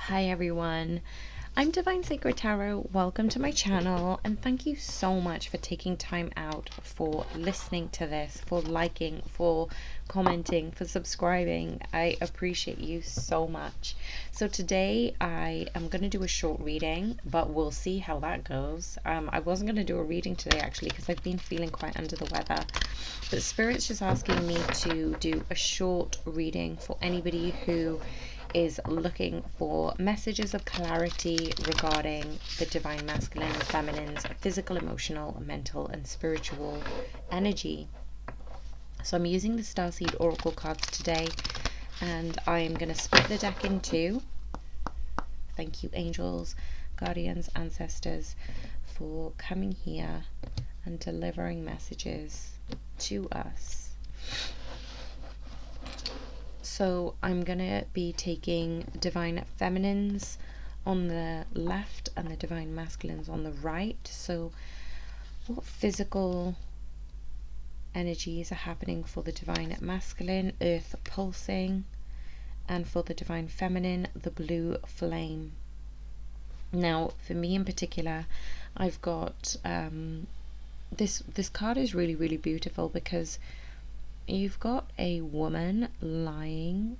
Hi everyone, I'm Divine Sacred Tarot. Welcome to my channel, and thank you so much for taking time out for listening to this, for liking, for commenting, for subscribing. I appreciate you so much. So today I am going to do a short reading, but we'll see how that goes. I wasn't going to do a reading today actually because I've been feeling quite under the weather, but Spirit's just asking me to do a short reading for anybody who is looking for messages of clarity regarding the divine masculine and feminine's physical, emotional, mental, and spiritual energy. So I'm using the Starseed Oracle cards today, and I'm going to split the deck in two. Thank you, angels, guardians, ancestors, for coming here and delivering messages to us. So I'm going to be taking divine feminines on the left and the divine masculines on the right. So what physical energies are happening for the divine masculine, earth pulsing, and for the divine feminine, the blue flame. Now for me in particular, I've got this card is really beautiful because you've got a woman lying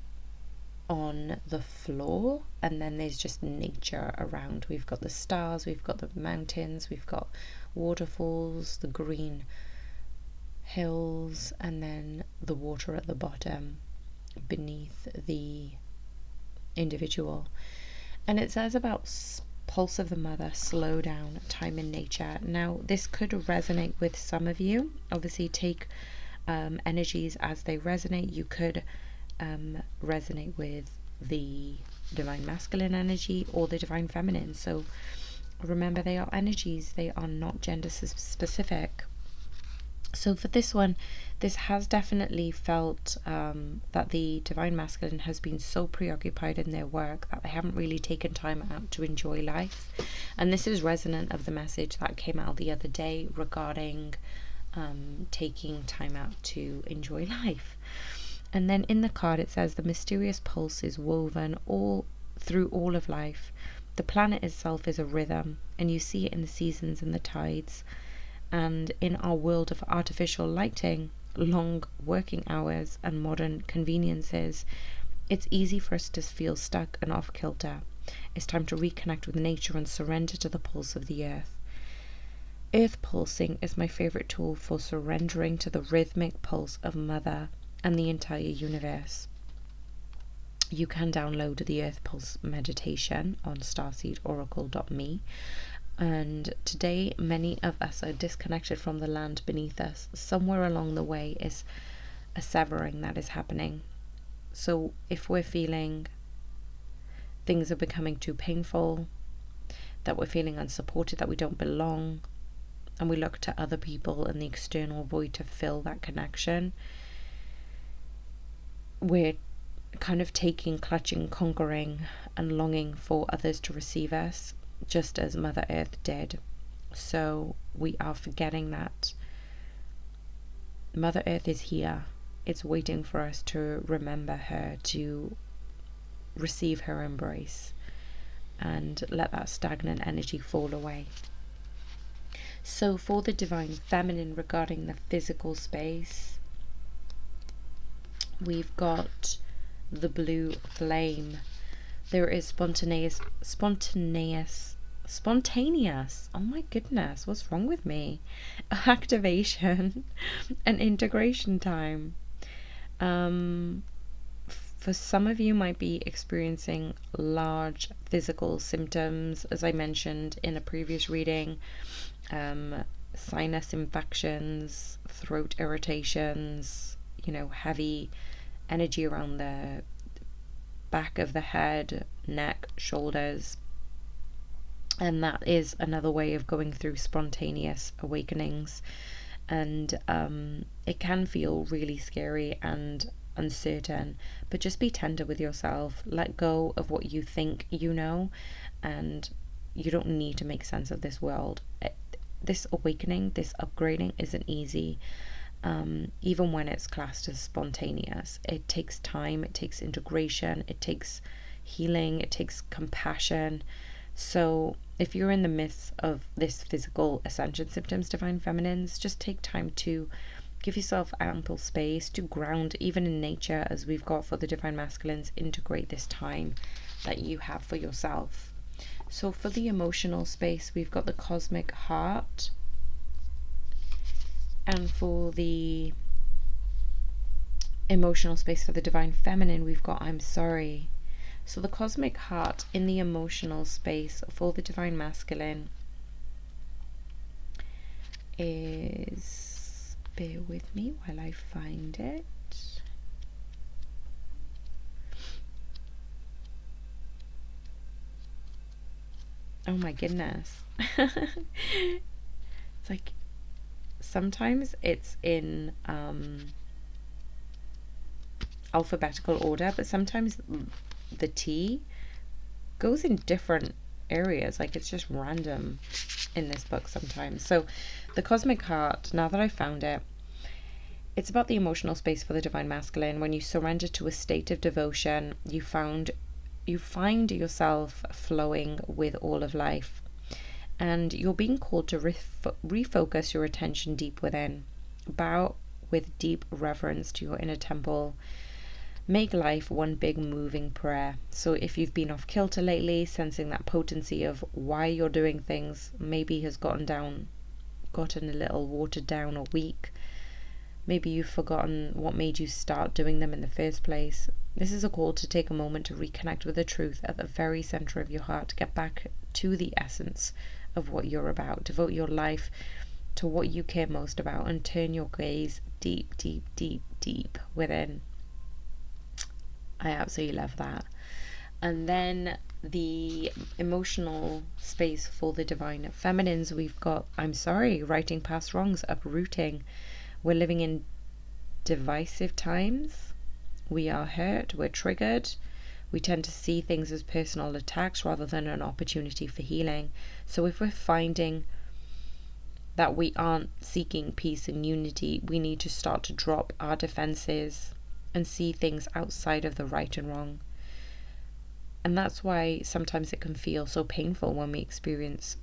on the floor, and then there's just nature around. We've got the stars, we've got the mountains, we've got waterfalls, the green hills, and then the water at the bottom beneath the individual. And it says about pulse of the mother, slow down, time in nature. Now this could resonate with some of you. Obviously take energies as they resonate. You could resonate with the divine masculine energy or the divine feminine. So remember, they are energies, they are not gender specific. So for this one, this has definitely felt that the divine masculine has been so preoccupied in their work that they haven't really taken time out to enjoy life. And this is resonant of the message that came out the other day regarding taking time out to enjoy life. And then in the card it says the mysterious pulse is woven all through all of life. The planet itself is a rhythm, and you see it in the seasons and the tides. And in our world of artificial lighting, long working hours, and modern conveniences, it's easy for us to feel stuck and off kilter. It's time to reconnect with nature and surrender to the pulse of the earth. Earth pulsing is my favorite tool for surrendering to the rhythmic pulse of Mother and the entire universe. You can download the Earth Pulse meditation on starseedoracle.me. And today many of us are disconnected from the land beneath us. Somewhere along the way is a severing that is happening. So if we're feeling things are becoming too painful, that we're feeling unsupported, that we don't belong, and we look to other people in the external void to fill that connection, we're kind of taking, clutching, conquering, and longing for others to receive us, just as Mother Earth did. So we are forgetting that Mother Earth is here. It's waiting for us to remember her, to receive her embrace, and let that stagnant energy fall away. So for the divine feminine regarding the physical space, we've got the blue flame. There is spontaneous, oh my goodness, what's wrong with me? Activation and integration time. For some of you might be experiencing large physical symptoms, as I mentioned in a previous reading. Sinus infections, throat irritations, heavy energy around the back of the head, neck, shoulders. And that is another way of going through spontaneous awakenings. And it can feel really scary and uncertain, but just be tender with yourself. Let go of what you think you know, and you don't need to make sense of this world. This awakening, this upgrading isn't easy. Even when it's classed as spontaneous, it takes time, it takes integration, it takes healing, it takes compassion. So if you're in the midst of this physical ascension symptoms, Divine Feminines, just take time to give yourself ample space to ground, even in nature, as we've got for the Divine Masculines. Integrate this time that you have for yourself. So for the emotional space, we've got the Cosmic Heart. And for the emotional space for the Divine Feminine, we've got I'm Sorry. So the Cosmic Heart in the emotional space for the Divine Masculine is, bear with me while I find it. Oh my goodness. It's like sometimes it's in alphabetical order, but sometimes the T goes in different areas. Like it's just random in this book sometimes. So the Cosmic Heart, now that I found it, it's about the emotional space for the Divine Masculine. When you surrender to a state of devotion, you find yourself flowing with all of life, and you're being called to refocus your attention deep within. Bow with deep reverence to your inner temple. Make life one big moving prayer. So if you've been off kilter lately, sensing that potency of why you're doing things maybe has gotten a little watered down or weak, maybe you've forgotten what made you start doing them in the first place, this is a call to take a moment to reconnect with the truth at the very center of your heart. Get back to the essence of what you're about. Devote your life to what you care most about and turn your gaze deep, deep, deep, deep within. I absolutely love that. And then the emotional space for the Divine Feminines, we've got I'm Sorry, righting past wrongs, uprooting. We're living in divisive times. We are hurt, we're triggered. We tend to see things as personal attacks rather than an opportunity for healing. So if we're finding that we aren't seeking peace and unity, we need to start to drop our defenses and see things outside of the right and wrong. And that's why sometimes it can feel so painful when we experience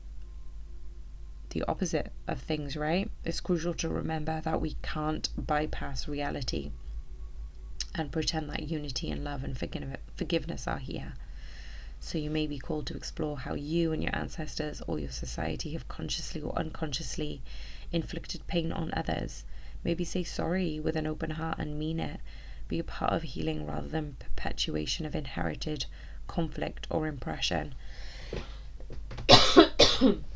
the opposite of things, right? It's crucial to remember that we can't bypass reality and pretend that unity and love and forgiveness are here. So you may be called to explore how you and your ancestors or your society have consciously or unconsciously inflicted pain on others. Maybe say sorry with an open heart and mean it. Be a part of healing rather than perpetuation of inherited conflict or oppression.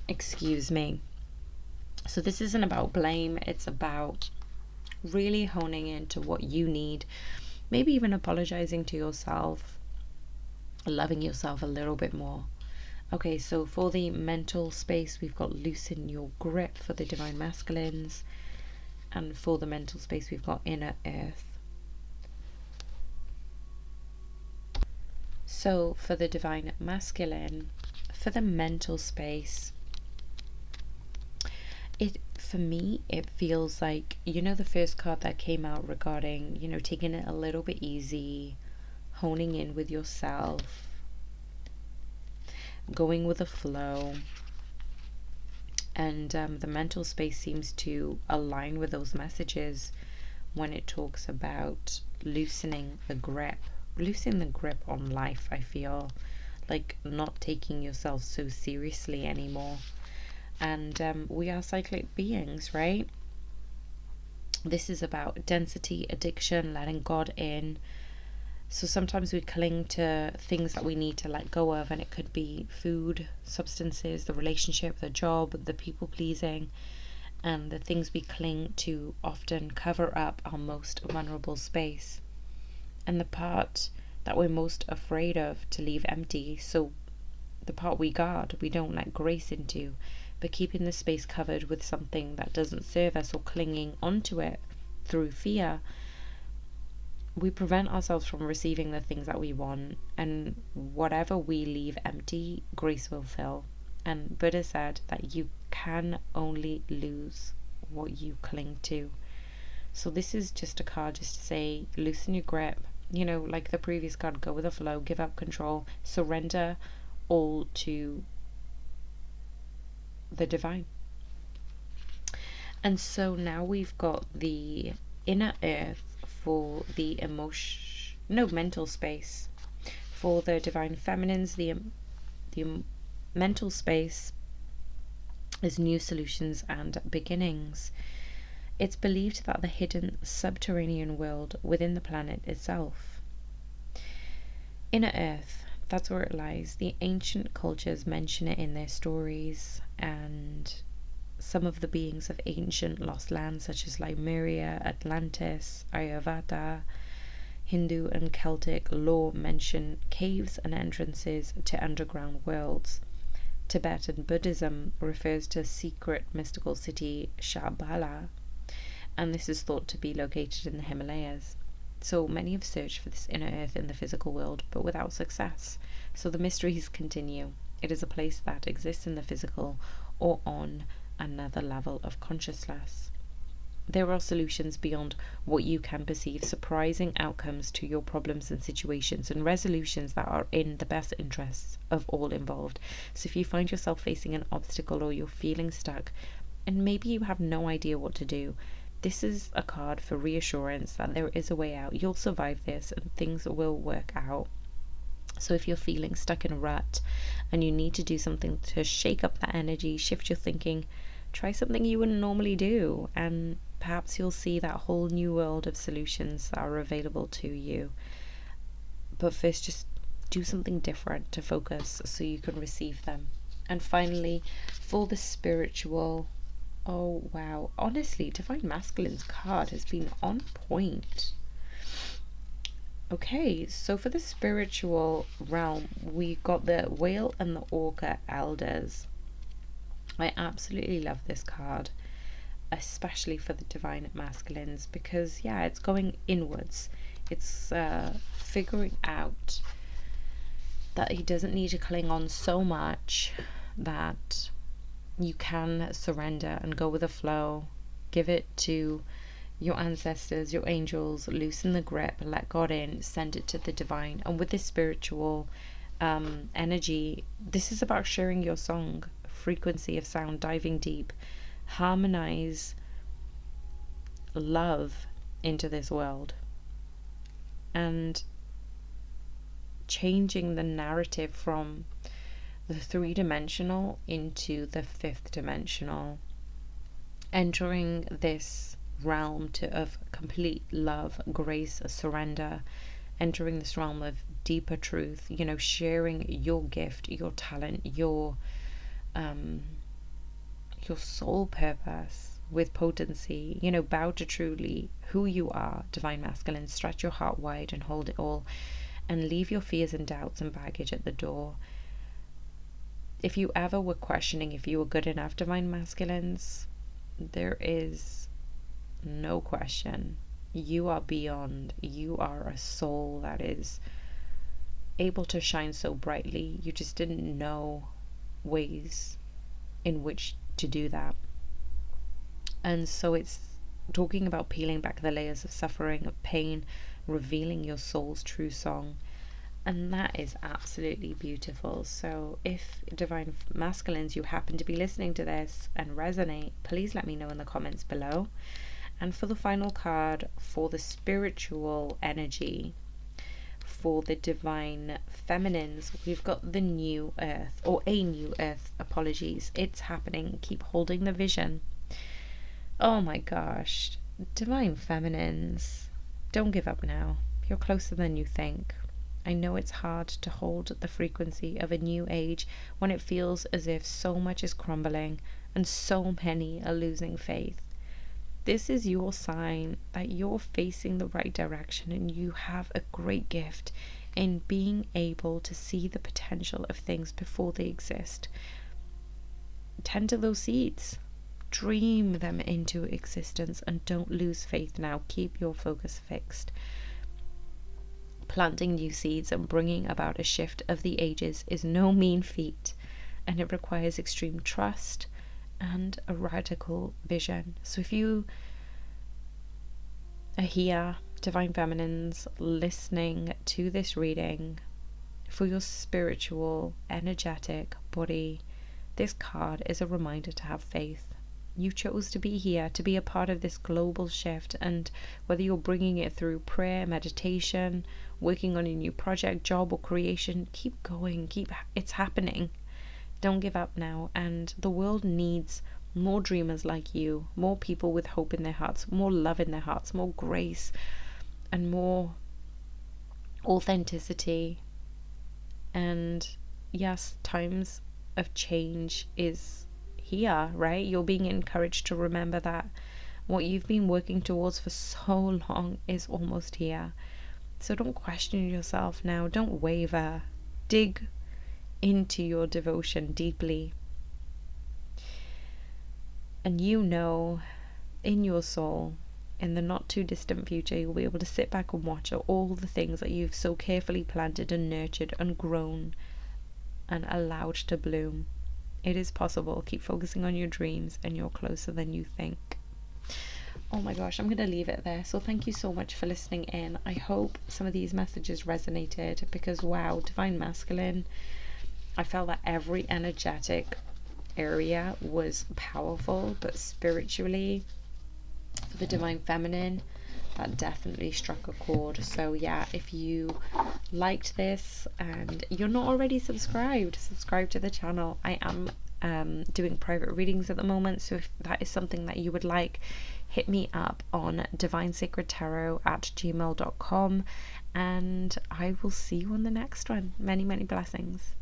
Excuse me. So this isn't about blame, it's about really honing into what you need. Maybe even apologizing to yourself, loving yourself a little bit more. Okay, so for the mental space, we've got loosen your grip for the Divine Masculines. And for the mental space, we've got inner earth. So for the Divine Masculine, for the mental space, for me, it feels like, the first card that came out regarding, taking it a little bit easy, honing in with yourself, going with the flow. And the mental space seems to align with those messages when it talks about loosening the grip on life. I feel like not taking yourself so seriously anymore. And we are cyclic beings, right? This is about density, addiction, letting God in. So sometimes we cling to things that we need to let go of, and it could be food, substances, the relationship, the job, the people pleasing, and the things we cling to often cover up our most vulnerable space and the part that we're most afraid of to leave empty. So the part we guard, we don't let grace into, but keeping the space covered with something that doesn't serve us or clinging onto it through fear, we prevent ourselves from receiving the things that we want. And whatever we leave empty, grace will fill. And Buddha said that you can only lose what you cling to. So this is just a card just to say, loosen your grip, like the previous card, go with the flow, give up control, surrender all to the divine. And so now we've got the inner earth for the mental space. For the divine feminines, the mental space is new solutions and beginnings. It's believed that the hidden subterranean world within the planet itself. Inner earth, that's where it lies. The ancient cultures mention it in their stories, and some of the beings of ancient lost lands such as Lemuria, Atlantis, Ayurveda, Hindu and Celtic lore mention caves and entrances to underground worlds. Tibetan Buddhism refers to secret mystical city Shambhala, and this is thought to be located in the Himalayas. So many have searched for this inner earth in the physical world, but without success. So the mysteries continue. It is a place that exists in the physical or on another level of consciousness. There are solutions beyond what you can perceive, surprising outcomes to your problems and situations, and resolutions that are in the best interests of all involved. So if you find yourself facing an obstacle or you're feeling stuck, and maybe you have no idea what to do, this is a card for reassurance that there is a way out. You'll survive this and things will work out. So if you're feeling stuck in a rut and you need to do something to shake up that energy, shift your thinking, try something you wouldn't normally do, and perhaps you'll see that whole new world of solutions that are available to you. But first, just do something different to focus so you can receive them. And finally, for the spiritual, oh wow, honestly, Divine Masculine's card has been on point. Okay, so for the spiritual realm, we got the Whale and the Orca Elders. I absolutely love this card, especially for the Divine Masculines, because it's going inwards. It's figuring out that he doesn't need to cling on so much, that you can surrender and go with the flow, give it to your ancestors, your angels, loosen the grip, let God in, send it to the divine. And with this spiritual energy, this is about sharing your song, frequency of sound, diving deep, harmonize love into this world, and changing the narrative from the three-dimensional into the fifth dimensional, entering this realm of complete love, grace, surrender, entering this realm of deeper truth, sharing your gift, your talent, your soul purpose with potency. Bow to truly who you are, Divine Masculine. Stretch your heart wide and hold it all, and leave your fears and doubts and baggage at the door. If you ever were questioning if you were good enough, Divine Masculines, there is no question. You are beyond. You are a soul that is able to shine so brightly. You just didn't know ways in which to do that. And so it's talking about peeling back the layers of suffering, of pain, revealing your soul's true song. And that is absolutely beautiful. So if Divine Masculines, you happen to be listening to this and resonate, please let me know in the comments below. And for the final card, for the spiritual energy, for the Divine Feminines, we've got the New Earth, or a New Earth, apologies. It's happening. Keep holding the vision. Oh my gosh. Divine Feminines, don't give up now. You're closer than you think. I know it's hard to hold the frequency of a new age when it feels as if so much is crumbling and so many are losing faith. This is your sign that you're facing the right direction, and you have a great gift in being able to see the potential of things before they exist. Tend to those seeds. Dream them into existence, and don't lose faith now. Keep your focus fixed. Planting new seeds and bringing about a shift of the ages is no mean feat, and it requires extreme trust and a radical vision. So if you are here Divine Feminines listening to this reading, for your spiritual, energetic body, this card is a reminder to have faith. You chose to be here, to be a part of this global shift, and whether you're bringing it through prayer, meditation, working on a new project, job, or creation, keep going, it's happening. Don't give up now, and the world needs more dreamers like you, more people with hope in their hearts, more love in their hearts, more grace, and more authenticity. And yes, times of change is here, right? You're being encouraged to remember that what you've been working towards for so long is almost here. So don't question yourself now. Don't waver. Dig into your devotion deeply. And you know, in your soul, in the not too distant future, you'll be able to sit back and watch all the things that you've so carefully planted and nurtured and grown and allowed to bloom. It is possible. Keep focusing on your dreams, and you're closer than you think. Oh my gosh, I'm going to leave it there. So thank you so much for listening in. I hope some of these messages resonated, because wow, Divine Masculine, I felt that every energetic area was powerful, but spiritually, for the Divine Feminine, that definitely struck a chord. So yeah, if you liked this and you're not already subscribed, subscribe to the channel. I am doing private readings at the moment, so if that is something that you would like, hit me up on divinesacredtarot@gmail.com, and I will see you on the next one. Many blessings.